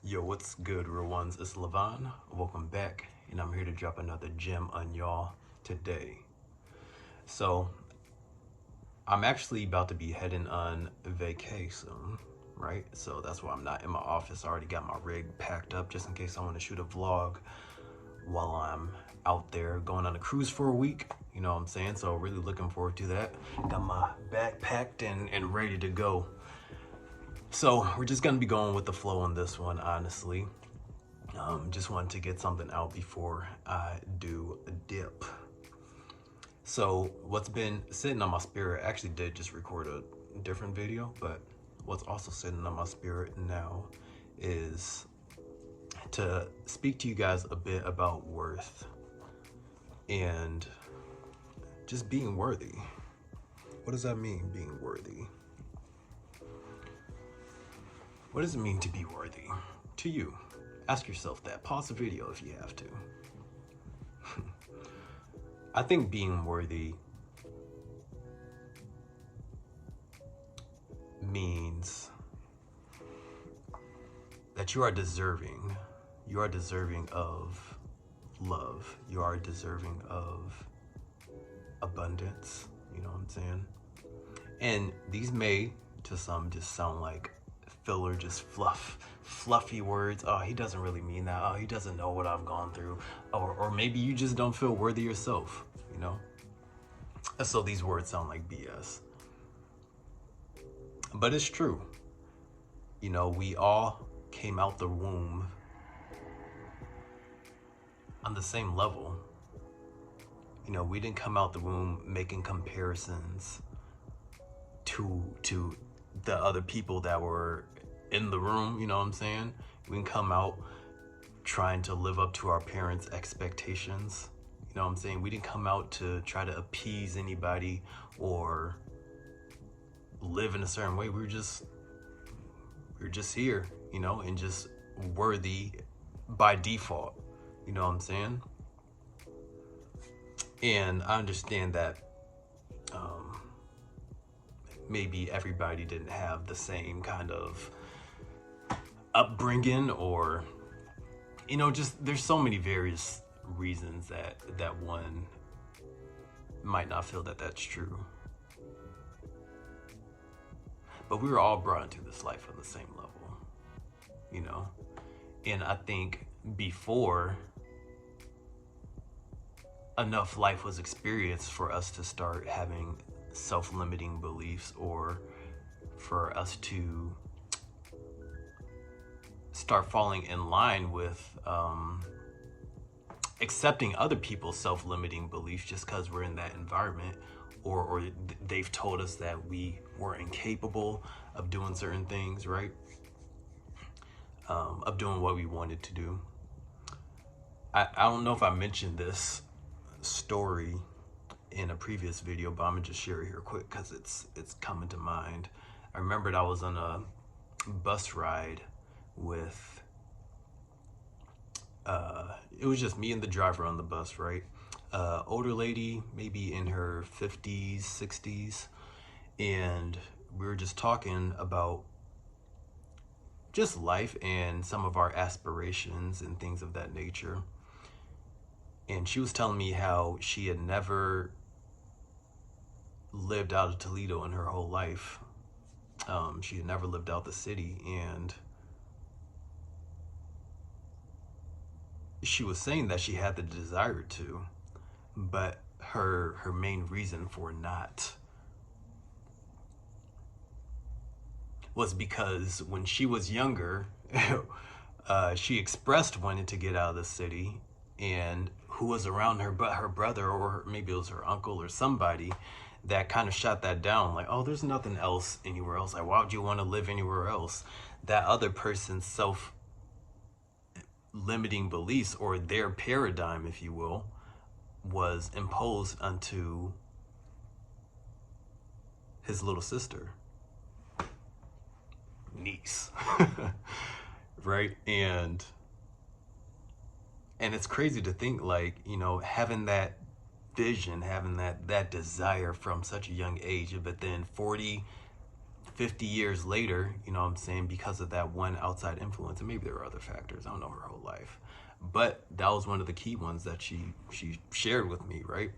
Yo, what's good, real ones? It's Levon. Welcome back, and I'm here to drop another gem on y'all today. So, I'm actually about to be heading on vacation, right? So that's why I'm not in my office. I already got my rig packed up just in case I want to shoot a vlog while I'm out there going on a cruise for a week. You know what I'm saying? So really looking forward to that. Got my bag packed and ready to go. So we're just gonna be going with the flow on this one, honestly. Just wanted to get something out before I do a dip. So what's been sitting on my spirit, I actually did just record a different video, but what's also sitting on my spirit now is to speak to you guys a bit about worth and just being worthy. What does that mean, being worthy? What does it mean to be worthy to you? Ask yourself that. Pause the video if you have to. I think being worthy means that you are deserving. You are deserving of love. You are deserving of abundance. You know what I'm saying? And these may, to some, just sound like filler, just fluffy words. Oh, he doesn't really mean that. Oh, he doesn't know what I've gone through. Or maybe you just don't feel worthy yourself, you know? So these words sound like BS. But it's true. You know, we all came out the womb on the same level. You know, we didn't come out the womb making comparisons to the other people that were in the room, you know what I'm saying? We can come out trying to live up to our parents' expectations. You know what I'm saying? We didn't come out to try to appease anybody or live in a certain way. We're just here, you know, and just worthy by default. You know what I'm saying? And I understand that maybe everybody didn't have the same kind of upbringing, or, you know, just there's so many various reasons that one might not feel that that's true. But we were all brought into this life on the same level, you know? And I think before enough life was experienced for us to start having self-limiting beliefs, or for us to start falling in line with accepting other people's self-limiting beliefs just because we're in that environment, or they've told us that we were incapable of doing certain things, right? Of doing what we wanted to do. I don't know if I mentioned this story in a previous video, but I'm gonna just share it here quick because it's coming to mind. I remembered I was on a bus ride with it was just me and the driver on the bus, right? Older lady, maybe in her 50s, 60s, and we were just talking about just life and some of our aspirations and things of that nature. And she was telling me how she had never lived out of Toledo in her whole life. She had never lived out the city, and she was saying that she had the desire to, but her main reason for not was because when she was younger, she expressed wanting to get out of the city, and who was around her but her brother, or maybe it was her uncle or somebody, that kind of shot that down, like, oh, there's nothing else anywhere else. Like, why would you want to live anywhere else? That other person's self-limiting beliefs, or their paradigm, if you will, was imposed onto his little sister, niece, right? And it's crazy to think, like, you know, having that vision, having that desire from such a young age, but then 40, 50 years later, you know what I'm saying, because of that one outside influence, and maybe there were other factors, I don't know her whole life, but that was one of the key ones that she shared with me, right?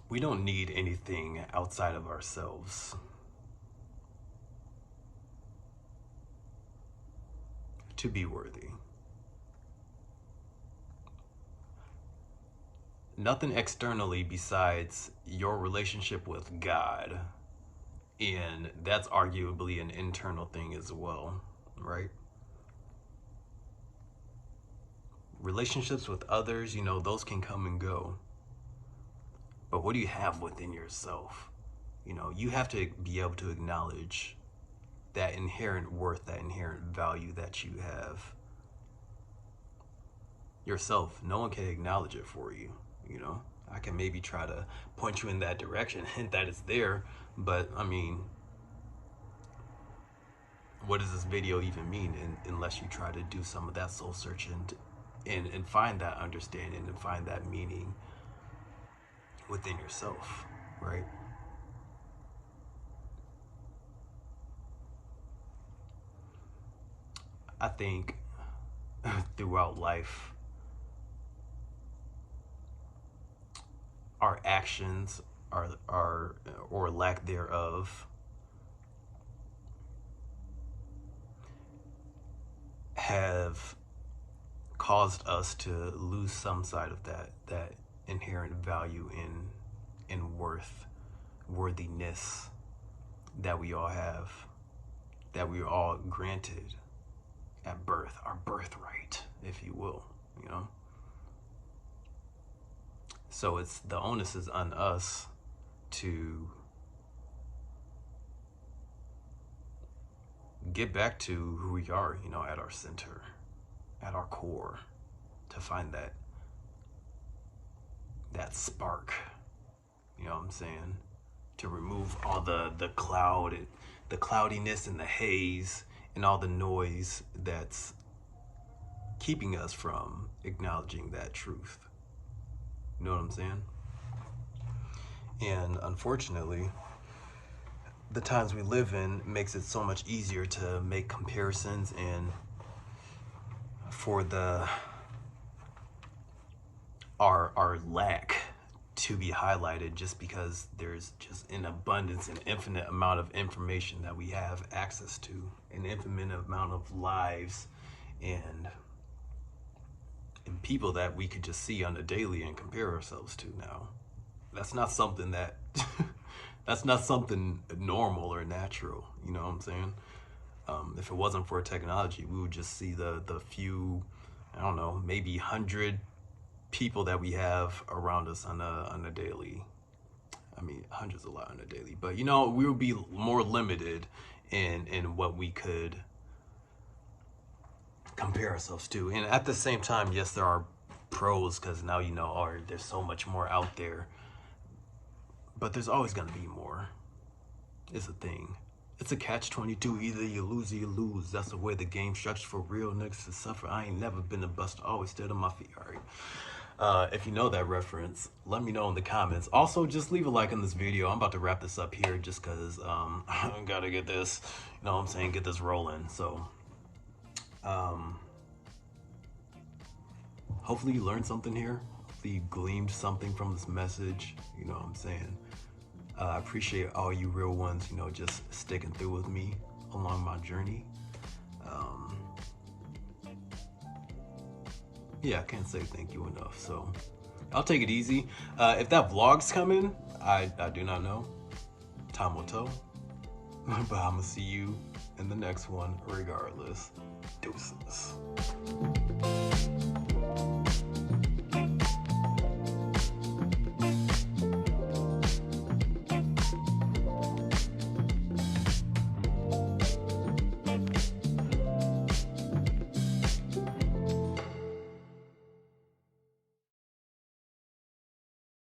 We don't need anything outside of ourselves to be worthy. Nothing externally besides your relationship with God. And that's arguably an internal thing as well, right? Relationships with others, you know, those can come and go. But what do you have within yourself? You know, you have to be able to acknowledge that inherent worth, that inherent value that you have yourself. No one can acknowledge it for you, you know? I can maybe try to point you in that direction, hint that it's there, but I mean, what does this video even mean unless you try to do some of that soul searching and find that understanding and find that meaning within yourself, right? I think throughout life, our actions are or lack thereof have caused us to lose some side of that inherent value in worthiness that we all have, that we are all granted at birth, our birthright, if you will, you know? So it's the onus is on us to get back to who we are, you know, at our center, at our core, to find that spark, you know what I'm saying? To remove all the cloudiness and the haze and all the noise that's keeping us from acknowledging that truth. You know what I'm saying? And unfortunately, the times we live in makes it so much easier to make comparisons and for our lack to be highlighted, just because there's just an abundance and infinite amount of information that we have access to, an infinite amount of lives and people that we could just see on a daily and compare ourselves to now. That's not something that that's not something normal or natural, you know what I'm saying? If it wasn't for technology, we would just see the few, I don't know, maybe 100 people that we have around us on a daily. I mean, 100's a lot on a daily, but you know, we would be more limited in what we could compare ourselves to. And at the same time, yes, there are pros, because now, you know, there's so much more out there, but there's always going to be more. It's a thing. It's a catch-22. Either you lose or you lose. That's the way the game structured for real niggas to suffer. I ain't never been a buster, always stood on my feet. All right. If you know that reference, let me know in the comments. Also, just leave a like on this video. I'm about to wrap this up here just because I gotta get this, you know what I'm saying, get this rolling. So hopefully you learned something here. Hopefully you gleaned something from this message, you know what I'm saying. I appreciate all you real ones, you know, just sticking through with me along my journey. Yeah, I can't say thank you enough, so I'll take it easy. If that vlog's coming, I do not know. Time will tell. But I'm gonna see you in the next one regardless. Deuces.